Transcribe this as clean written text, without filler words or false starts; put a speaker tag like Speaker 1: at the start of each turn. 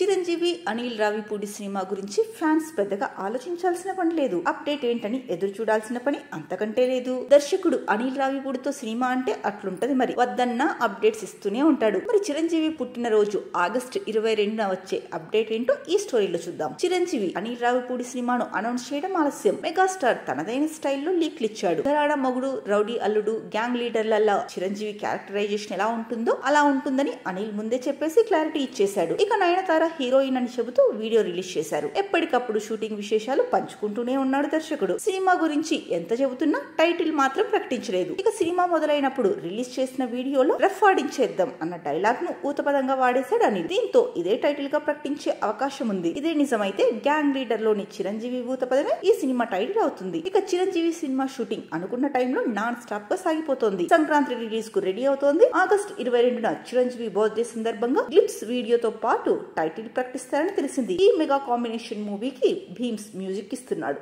Speaker 1: Chiranjeevi Anil Ravipudi cinema గురించి fans పెద్దగా ఆలోచించాల్సిన పని లేదు. అప్డేట్ ఏంటని ఎదురు చూడాల్సిన పని అంతకంటే లేదు. దర్శకుడు అనిల్ రావిపూడితో సినిమా అంటే అట్లుంటది. మరి వద్దన్నా అప్డేట్స్ ఇస్తూనే ఉంటాడు. మరి చిరంజీవి పుట్టినరోజు ఆగస్టు 22న వచ్చే అప్డేట్ ఏంటో ఈ స్టోరీలో చూద్దాం. చిరంజీవి అనిల్ రావిపూడి సినిమాను అనౌన్స్ చేయడం ఆలస్యం. మెగాస్టార్ తనదైన స్టైల్లో లీక్లు ఇచ్చాడు. ధరాడ మొగుడు, రౌడీ అల్లుడు, గ్యాంగ్ లీడర్ల చిరంజీవి క్యారెక్టరైజేషన్ ఎలా ఉంటుందో అలా ఉంటుందని అనిల్ ముందే చెప్పేసి క్లారిటీ ఇచ్చేశాడు. ఇక నయనతార హీరోయిన్ అని చెబుతూ వీడియో రిలీజ్ చేశారు. ఎప్పటికప్పుడు షూటింగ్ విశేషాలు పంచుకుంటూనే ఉన్నాడు దర్శకుడు. సినిమా గురించి ఎంత చెబుతున్నా టైటిల్ మాత్రం ప్రకటించలేదు. ఇక సినిమా మొదలైనప్పుడు రిలీజ్ చేసిన వీడియోలో రఫ్ ఆడించేద్దాం అన్న డైలాగ్ ను ఊతపదంగా వాడేశాడు అనిల్. దీంతో ఇదే టైటిల్ గా ప్రకటించే అవకాశం ఉంది. ఇదే నిజమైతే గ్యాంగ్ లీడర్ లోని చిరంజీవి ఊతపదమే ఈ సినిమా టైటిల్ అవుతుంది. ఇక చిరంజీవి సినిమా షూటింగ్ అనుకున్న టైంలో నాన్ స్టాప్ గా సాగిపోతోంది. సంక్రాంతి రిలీజ్ కు రెడీ అవుతోంది. ఆగస్టు 22న చిరంజీవి బర్త్డే సందర్భంగా గ్లిప్స్ వీడియోతో పాటు టైటిల్ ప్రకటిస్తారని తెలిసింది. ఈ మెగా కాంబినేషన్ మూవీకి భీమ్స్ మ్యూజిక్ ఇస్తున్నాడు.